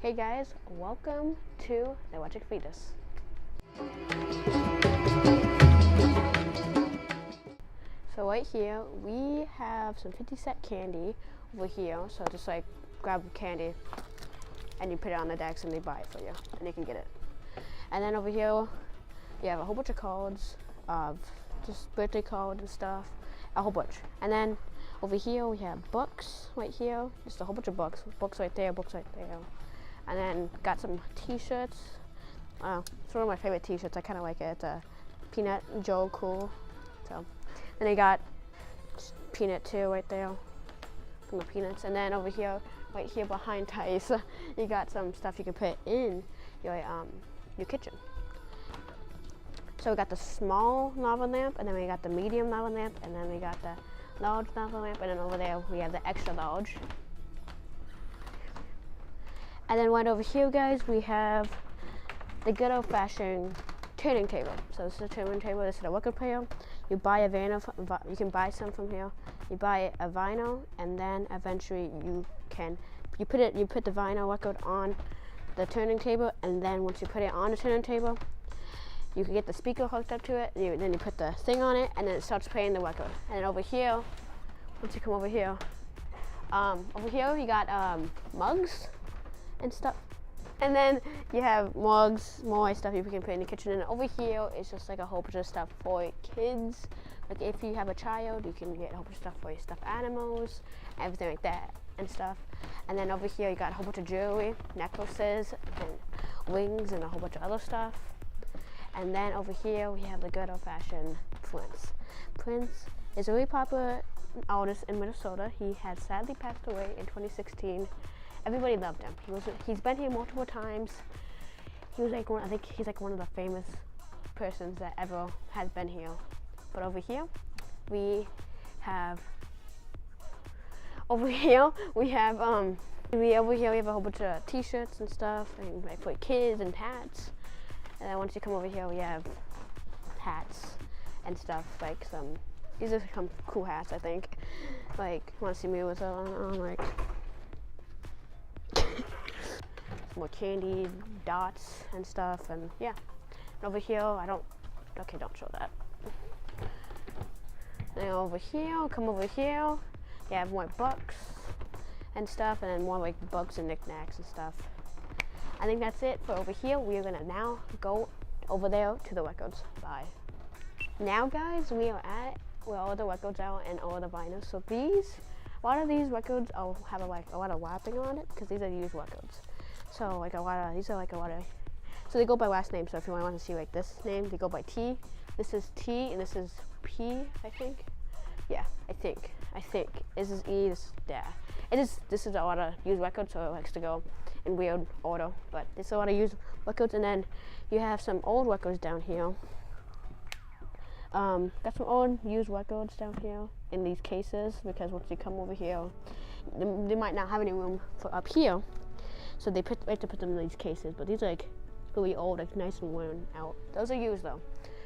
Hey guys, welcome to the Electric Fetus. So right here, we have some 50-cent candy over here. So just like grab candy and you put it on the decks and they buy it for you and you can get it. And then over here, you have a whole bunch of cards of just birthday cards and stuff, a whole bunch. And then over here, we have books right here, just a whole bunch of books right there, books right there. And then got some t-shirts. It's one of my favorite t-shirts. I kind of like it. It's a Peanut Joe Cool. So then they got Peanut too right there from the Peanuts. And then over here, right here behind Tice, you got some stuff you can put in your kitchen. So we got the small lava lamp, and then we got the medium lava lamp, and then we got the large lava lamp, and then over there we have the extra large. And then right over here, guys, we have the good old-fashioned turning table. So this is a turning table. This is a record player. You buy a vinyl. You can buy some from here. You buy a vinyl, and then eventually you put the vinyl record on the turning table, and then once you put it on the turning table, you can get the speaker hooked up to it. Then you put the thing on it, and then it starts playing the record. And then over here, once you come over here you got mugs and stuff. And then you have mugs, more stuff you can put in the kitchen. And over here is just like a whole bunch of stuff for kids. Like if you have a child, you can get a whole bunch of stuff for your stuffed animals, everything like that and stuff. And then over here you got a whole bunch of jewelry, necklaces and rings and a whole bunch of other stuff. And then over here we have the good old-fashioned Prince. Prince is a really popular artist in Minnesota. He had sadly passed away in 2016. Everybody loved him. He's been here multiple times. He was like I think he's like one of the famous persons that ever has been here. But over here we have a whole bunch of t-shirts and stuff, and like for kids and hats. And then once you come over here, we have hats and stuff, like these are some cool hats, I think. Like, want to see me with on like some more candy, dots and stuff, and yeah. And over here, don't show that. And over here, come over here, you have more books and stuff, and then more like books and knickknacks and stuff. I think that's it for over here. We are gonna now go over there to the records. Bye. Now, guys, we are at where all the records are and all the vinyls. So a lot of these records have a lot of wrapping on it because these are used records. So so they go by last name. So if you want to see like this name, they go by T. This is T and this is P, I think. Yeah, I think. This is E, this is D. This is a lot of used records, so it likes to go in weird order, but there's a lot of used records. And then you have some old records down here. Got some old used records down here in these cases, because once you come over here, they might not have any room for up here, so they like to put them in these cases. But these are like really old, like nice and worn out. Those are used though,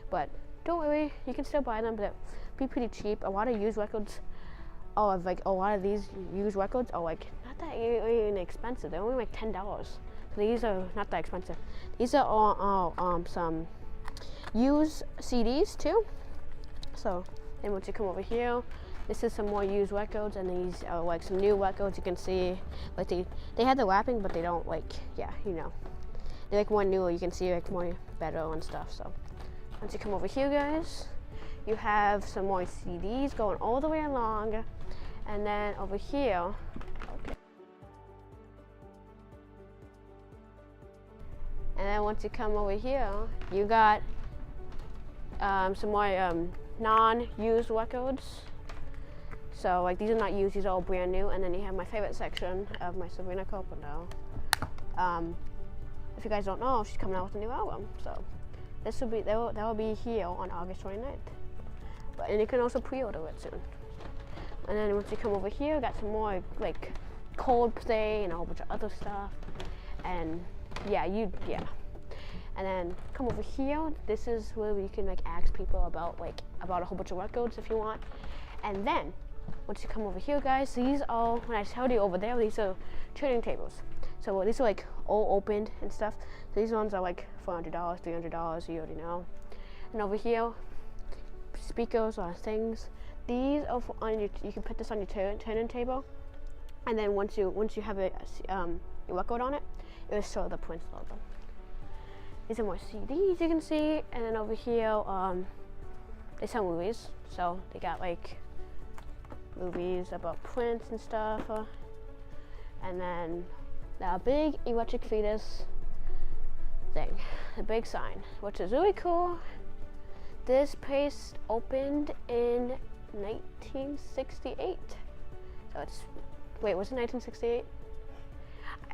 but don't worry, you can still buy them, but they'll be pretty cheap. A lot of used records, like a lot of these used records are like not that even expensive. They're only like $10. So these are not that expensive. These are all some used CDs too. So then once you come over here, this is some more used records, and these are like some new records. You can see like they had the wrapping, but they don't they're like more newer. You can see like more better and stuff. So once you come over here, guys, you have some more CDs going all the way along. And then over here, and then once you come over here, you got some more non-used records. So like these are not used; these are all brand new. And then you have my favorite section of my Sabrina Carpenter. If you guys don't know, she's coming out with a new album. So that will be here on August 29th. And you can also pre-order it soon. And then once you come over here, got some more like Coldplay and a whole bunch of other stuff. And and then come over here. This is where you can like ask people about a whole bunch of records if you want. And then once you come over here, guys, these are, when I showed you over there, these are turning tables. So these are like all opened and stuff. So these ones are like $400, $300. You already know. And over here, speakers or things. These are you can put this on your turning table, and then once you have your record on it, it will show the Prince logo. These are more CDs you can see, and then over here they sell movies. So they got like movies about Prince and stuff, and then the big Electric Fetus thing, the big sign, which is really cool. This place opened in 1968. So it's, wait, was it 1968?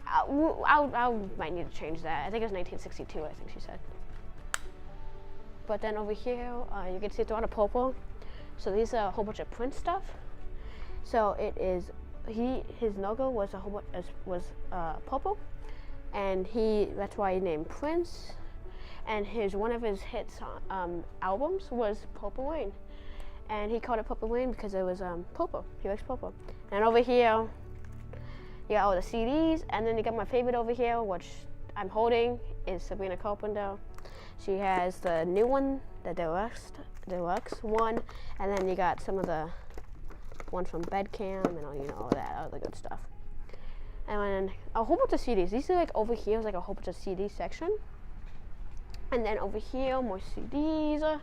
I might need to change that. I think it was 1962, I think she said. But then over here, you can see it's a lot of purple. So these are a whole bunch of Prince stuff. So it is, his logo was a whole was purple, and that's why he named Prince. And one of his hits albums was Purple Rain, and he called it Purple Rain because it was purple. He likes purple. And over here, you got all the CDs, and then you got my favorite over here, which I'm holding, is Sabrina Carpenter. She has the new one, the deluxe one, and then you got some of the ones from Bedcam and all that other good stuff. And then a whole bunch of CDs. These are like over here is like a whole bunch of CD section. And then over here, more CDs.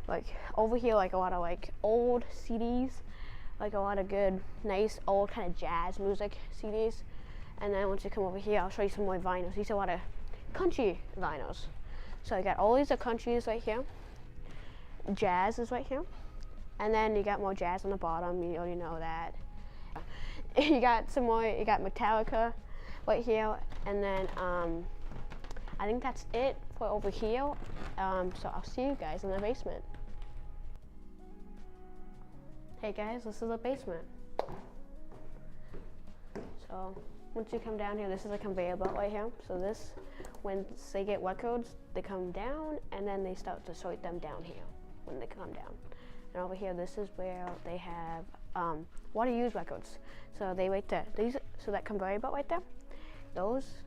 Like over here, like a lot of like old CDs, like a lot of good, nice old kind of jazz music CDs. And then once you come over here, I'll show you some more vinyls. These are a lot of country vinyls. So you got all these are countries right here. Jazz is right here. And then you got more jazz on the bottom. You already know that. You got some more. You got Metallica right here, and then I think that's it for over here. So I'll see you guys in the basement. Hey guys, this is the basement. So once you come down here, this is a conveyor belt right here. So this, when they get records, they come down, and then they start to sort them down here when they come down. And over here, this is where they have water used records. So they right there. So that conveyor belt right there, those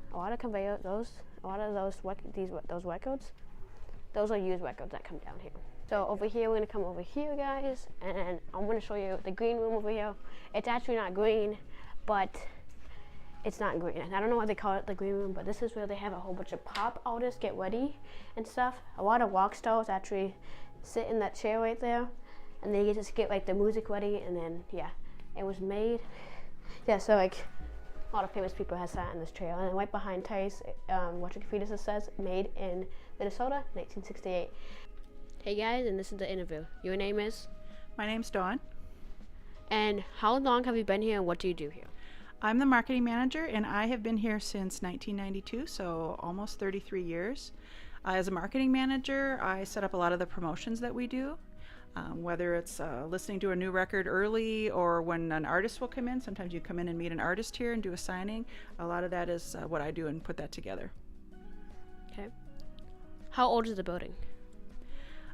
records, those are used records that come down here. So over here, we're gonna come over here, guys, and I'm gonna show you the green room over here. It's actually not green, but it's not green. I don't know why they call it the green room, but this is where they have a whole bunch of pop artists get ready and stuff. A lot of rock stars actually sit in that chair right there, and they just get like the music ready, and then yeah, it was made. Yeah, so like a lot of famous people have sat in this chair, and then right behind Tice, Electric Fetus, it says made in Minnesota, 1968. Hey guys, and this is the interview. Your name is? My name's Dawn. And how long have you been here, and what do you do here? I'm the marketing manager, and I have been here since 1992, so almost 33 years. As a marketing manager, I set up a lot of the promotions that we do, whether it's listening to a new record early or when an artist will come in. Sometimes you come in and meet an artist here and do a signing. A lot of that is what I do and put that together. Okay. How old is the building?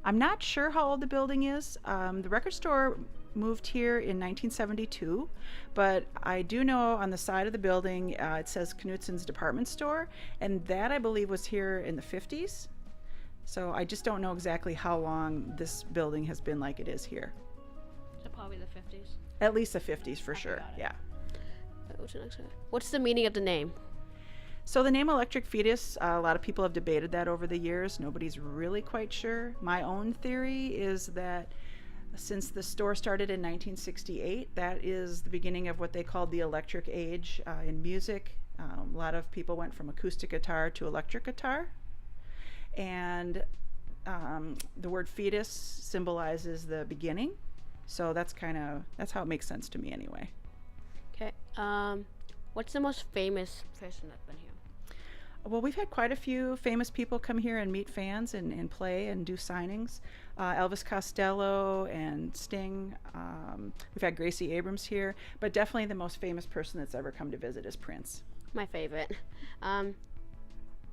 I'm not sure how old the building is. The record store moved here in 1972, but I do know on the side of the building it says Knutson's Department Store, and that I believe was here in the 50s. So I just don't know exactly how long this building has been like it is here. So probably the 50s? At least the 50s for sure, yeah. What's the meaning of the name? So the name Electric Fetus, a lot of people have debated that over the years. Nobody's really quite sure. My own theory is that since the store started in 1968, that is the beginning of what they called the electric age in music. A lot of people went from acoustic guitar to electric guitar. And the word fetus symbolizes the beginning. So that's how it makes sense to me anyway. Okay. What's the most famous person that's been here? Well, we've had quite a few famous people come here and meet fans and play and do signings. Elvis Costello and Sting. We've had Gracie Abrams here, but definitely the most famous person that's ever come to visit is Prince. My favorite.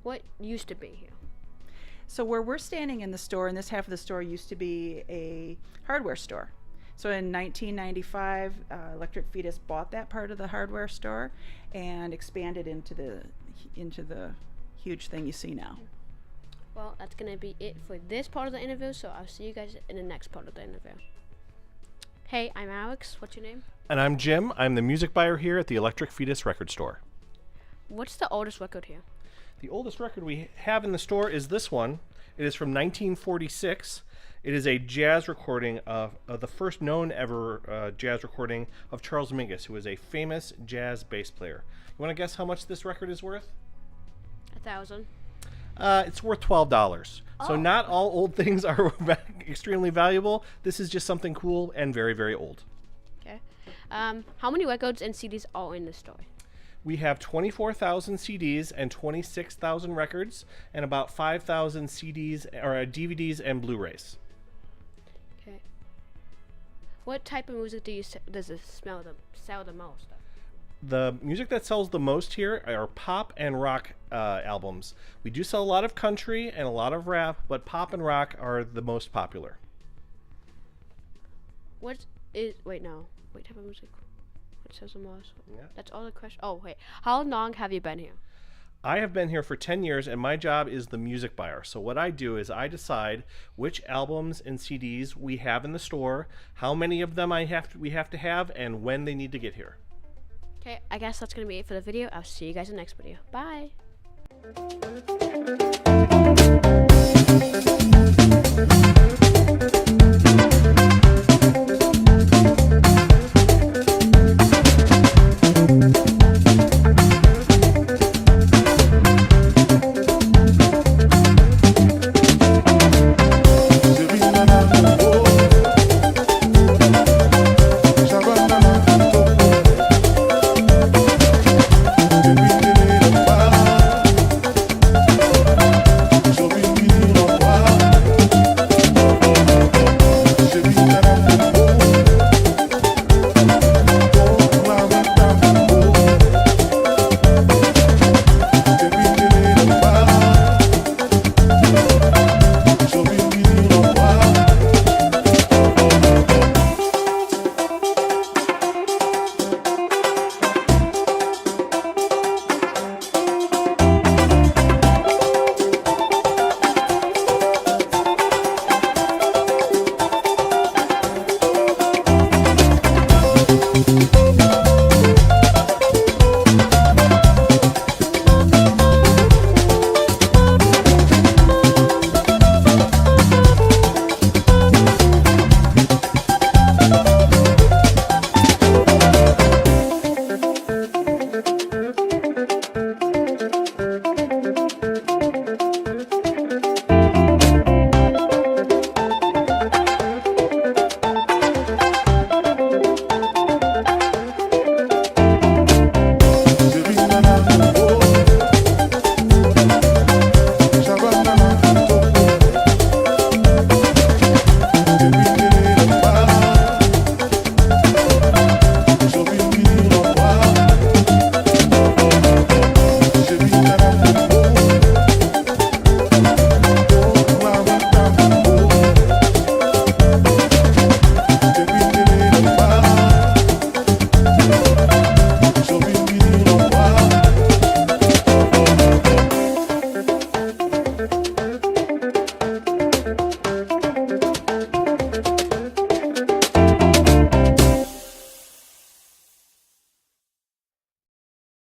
What used to be here? So where we're standing in the store, and this half of the store used to be a hardware store. So in 1995, Electric Fetus bought that part of the hardware store and expanded into the huge thing you see now. Well, that's going to be it for this part of the interview, so I'll see you guys in the next part of the interview. Hey, I'm Alex. What's your name? And I'm Jim. I'm the music buyer here at the Electric Fetus record store. What's the oldest record here? The oldest record we have in the store is this one. It is from 1946. It is a jazz recording of the first known ever jazz recording of Charles Mingus, who was a famous jazz bass player. You want to guess how much this record is worth? $1,000. It's worth $12. So Oh. not all old things are extremely valuable. This is just something cool and very, very old. Okay. How many records and CDs are in the store? We have 24,000 CDs and 26,000 records, and about 5,000 CDs or DVDs and Blu-rays. Okay. What type of music does it sell the most? The music that sells the most here are pop and rock albums. We do sell a lot of country and a lot of rap, but pop and rock are the most popular. What type of music? What sells the most? Yeah. That's all the question. Oh, wait. How long have you been here? I have been here for 10 years, and my job is the music buyer. So what I do is I decide which albums and CDs we have in the store, how many of them we have to have, and when they need to get here. Okay, I guess that's going to be it for the video. I'll see you guys in the next video. Bye.